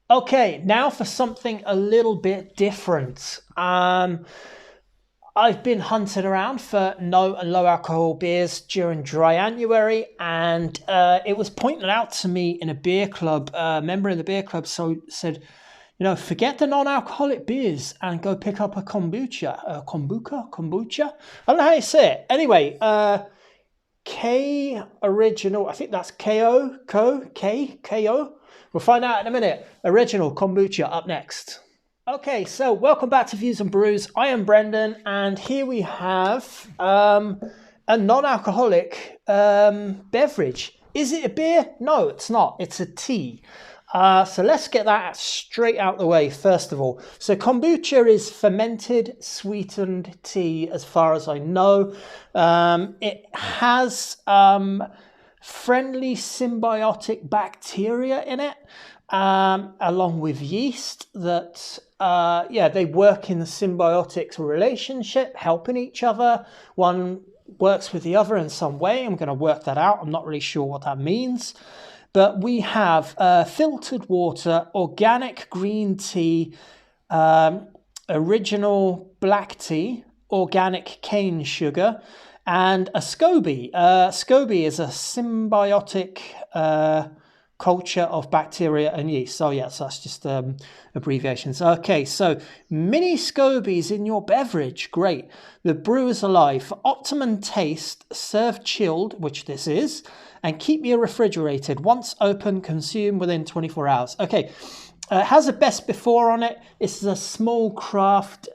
Okay, now for something a little bit different. I've been hunting around for no and low alcohol beers during dry January, and it was pointed out to me in a beer club. A member of the beer club said, forget the non-alcoholic beers and go pick up a kombucha, kombucha. I don't know how you say it. Anyway, K original. I think that's Ko. We'll find out in a minute. Original kombucha up next. Okay, so welcome back to Views and Brews. I am Brendan, and here we have a non-alcoholic beverage. Is it a beer? No, it's not. It's a tea. So let's get that straight out the way first of all. So kombucha is fermented sweetened tea as far as I know. It has friendly symbiotic bacteria in it, along with yeast that they work in the symbiotic relationship, helping each other. One works with the other in some way. I'm going to work that out. I'm not really sure what that means. But we have filtered water, organic green tea, original black tea, organic cane sugar, and a SCOBY. SCOBY is a symbiotic culture of bacteria and yeast. So yes, that's just abbreviations. Okay, so mini SCOBYs in your beverage. Great. The brew is alive. For optimum taste, serve chilled, which this is, and keep your refrigerated. Once open, consume within 24 hours. Okay. It has a best before on it. This is a small craft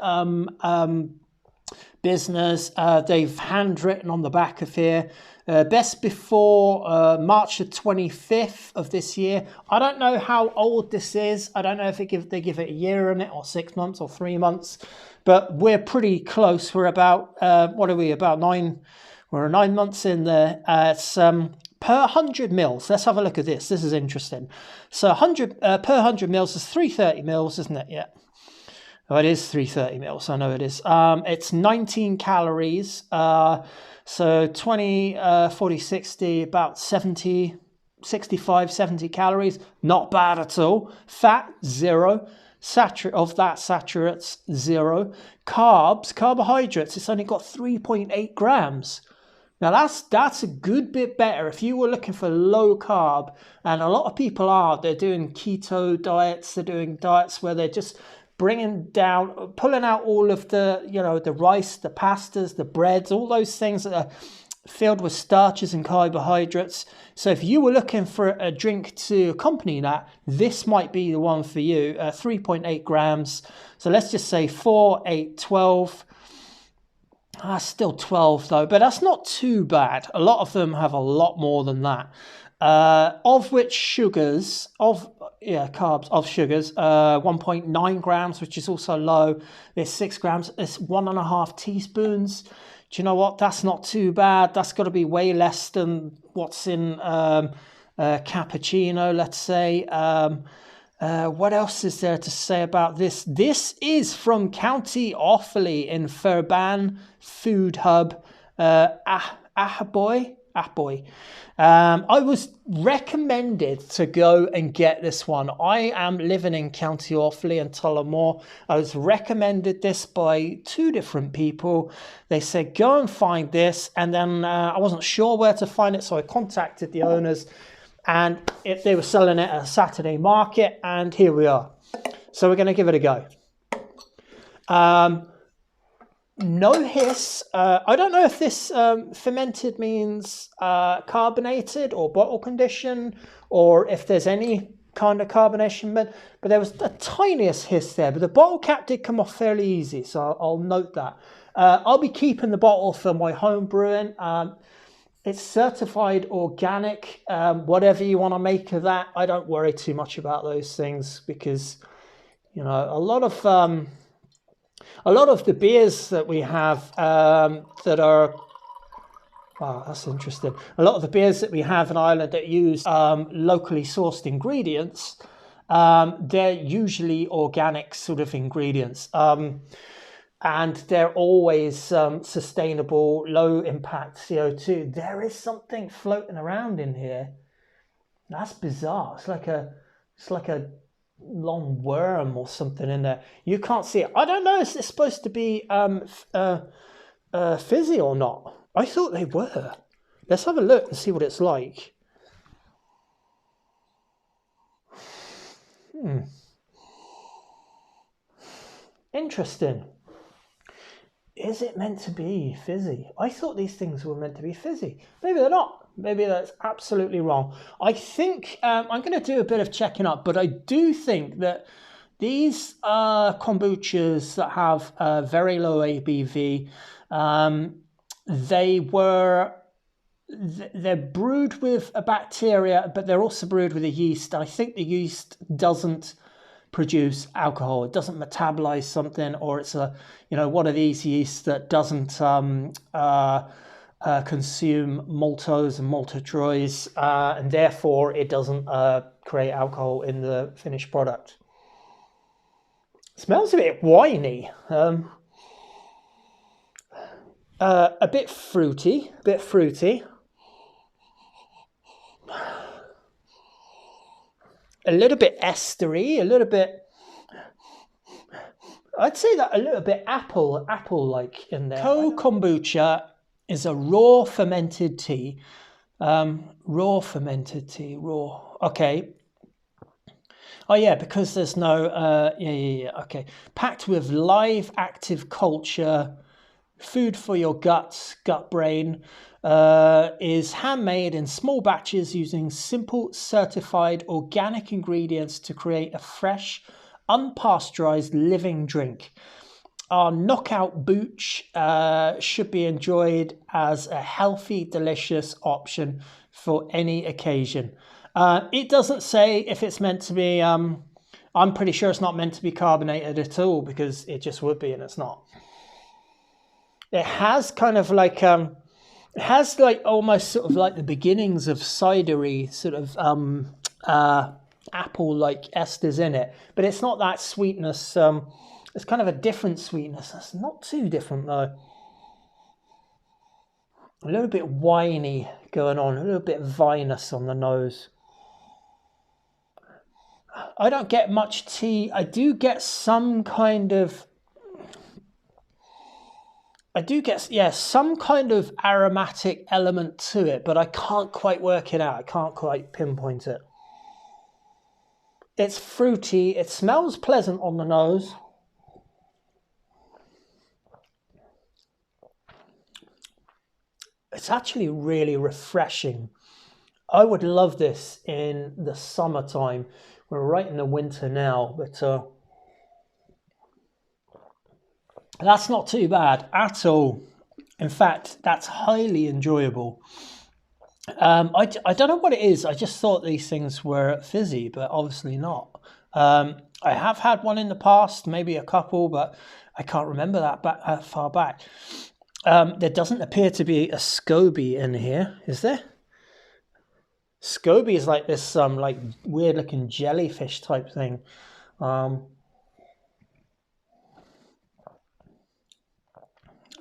business. They've handwritten on the back of here. Best before March the 25th of this year. I don't know how old this is. I don't know if they give it a year on it, or 6 months, or 3 months. But we're pretty close. We're about, what are we, about 9, we're 9 months in there. It's per 100 mils. Let's have a look at this. This is interesting. So 100 per 100 mils is 330 mils, isn't it? Yeah. Oh, it is 330 mils. I know it is. It's 19 calories. So 20, 40, 60, about 70, 65, 70 calories. Not bad at all. Fat, 0. Saturates, 0. Carbs, carbohydrates, it's only got 3.8 grams. Now that's a good bit better. If you were looking for low carb, and a lot of people they're doing keto diets, they're doing diets where they're just pulling out all of the, the rice, the pastas, the breads, all those things that are filled with starches and carbohydrates. So if you were looking for a drink to accompany that, this might be the one for you. 3.8 grams. So let's just say 4, 8, 12. Still 12 though, but that's not too bad. A lot of them have a lot more than that. Of which carbs of sugars, 1.9 grams, which is also low. There's 6 grams. It's 1.5 teaspoons. Do you know what? That's not too bad. That's got to be way less than what's in cappuccino, let's say. What else is there to say about this? This is from County Offaly in Ferban Food Hub. Ahoy. I was recommended to go and get this one. I am living in County Offaly and Tullamore. I was recommended this by 2 different people. They said, go and find this. And then I wasn't sure where to find it, so I contacted the owners. And they were selling it at a Saturday market, and here we are. So we're going to give it a go. No hiss. I don't know if this fermented means carbonated or bottle conditioned, or if there's any kind of carbonation, but there was the tiniest hiss there. But the bottle cap did come off fairly easy, so I'll note that. I'll be keeping the bottle for my home brewing. It's certified organic, whatever you want to make of that. I don't worry too much about those things because, a lot of the beers that we have that are, wow, that's interesting. A lot of the beers that we have in Ireland that use locally sourced ingredients, they're usually organic sort of ingredients. And they're always sustainable, low impact CO2. There is something floating around in here. That's bizarre. It's like a long worm or something in there. You can't see it. I don't know if it's supposed to be fizzy or not. I thought they were. Let's have a look and see what it's like. Interesting. Is it meant to be fizzy? I thought these things were meant to be fizzy. Maybe they're not. Maybe that's absolutely wrong. I think I'm going to do a bit of checking up, but I do think that these kombuchas that have very low ABV, they're brewed with a bacteria, but they're also brewed with a yeast. I think the yeast doesn't produce alcohol. It doesn't metabolize something, or it's one of these yeasts that doesn't consume maltose and maltotriose, and therefore it doesn't create alcohol in the finished product. Smells a bit winey, a bit fruity, a little bit estery, a little bit. I'd say that a little bit apple-like in there. Ko Kombucha is a raw fermented tea. Okay. Oh yeah, because there's no. Okay. Packed with live, active culture, food for your gut brain. Is handmade in small batches using simple, certified organic ingredients to create a fresh, unpasteurized living drink. Our knockout booch should be enjoyed as a healthy, delicious option for any occasion. It doesn't say if it's meant to be. I'm pretty sure it's not meant to be carbonated at all, because it just would be, and it's not. It has kind of like it has like almost sort of like the beginnings of cidery sort of apple-like esters in it, but it's not that sweetness. It's kind of a different sweetness. It's not too different though. A little bit winey going on, a little bit vinous on the nose. I don't get much tea. I do get some kind of. Some kind of aromatic element to it, but I can't quite work it out. I can't quite pinpoint it. It's fruity. It smells pleasant on the nose. It's actually really refreshing. I would love this in the summertime. We're right in the winter now, but that's not too bad at all. In fact, that's highly enjoyable. I don't know what it is. I just thought these things were fizzy, but obviously not. I have had one in the past, maybe a couple, but I can't remember that far back. There doesn't appear to be a SCOBY in here, is there? SCOBY is like this like weird looking jellyfish type thing.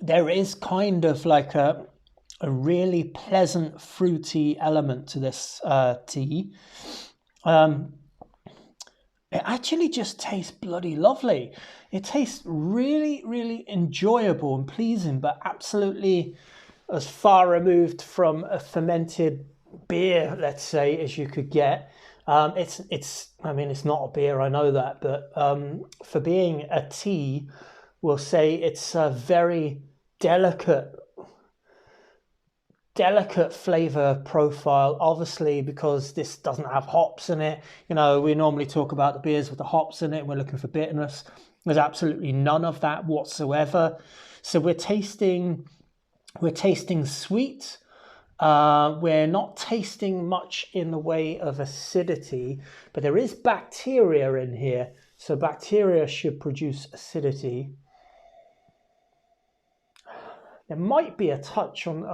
There is kind of like a really pleasant fruity element to this tea. It actually just tastes bloody lovely. It tastes really, really enjoyable and pleasing, but absolutely as far removed from a fermented beer, let's say, as you could get. It's not a beer, I know that, but for being a tea, we'll say it's a very delicate flavor profile, obviously, because this doesn't have hops in it. We normally talk about the beers with the hops in it. We're looking for bitterness. There's absolutely none of that whatsoever. So we're tasting sweet. We're not tasting much in the way of acidity, but there is bacteria in here. So bacteria should produce acidity. There might be a touch on.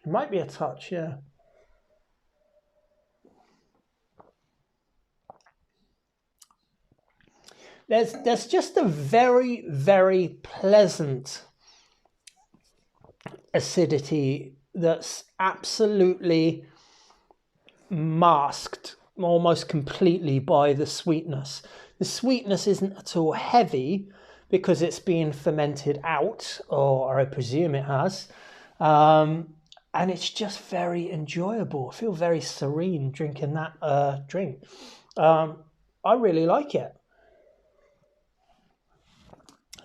It might be a touch, yeah. There's just a very, very pleasant acidity that's absolutely masked almost completely by the sweetness. The sweetness isn't at all heavy because it's being fermented out, or I presume it has. And it's just very enjoyable. I feel very serene drinking that drink. I really like it.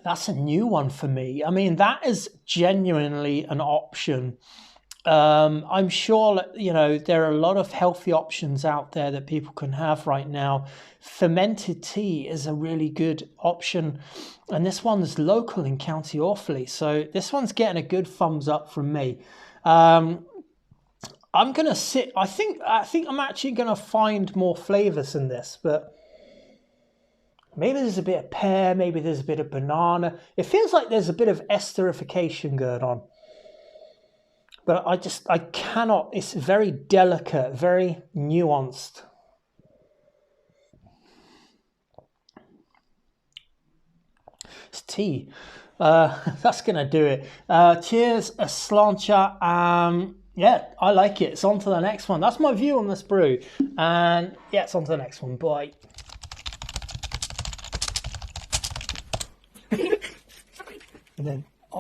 That's a new one for me. I mean, that is genuinely an option. I'm sure that, you know, there are a lot of healthy options out there that people can have right now. Fermented tea is a really good option, and this one's local in County Offaly, so this one's getting a good thumbs up from me. I'm gonna sit. I think I'm actually gonna find more flavors in this, but maybe there's a bit of pear, maybe there's a bit of banana. It feels like there's a bit of esterification going on. But I cannot, it's very delicate, very nuanced. It's tea. That's going to do it. Cheers, a slancha. Yeah, I like it. It's on to the next one. That's my view on this brew. And yeah, it's on to the next one. Bye. And then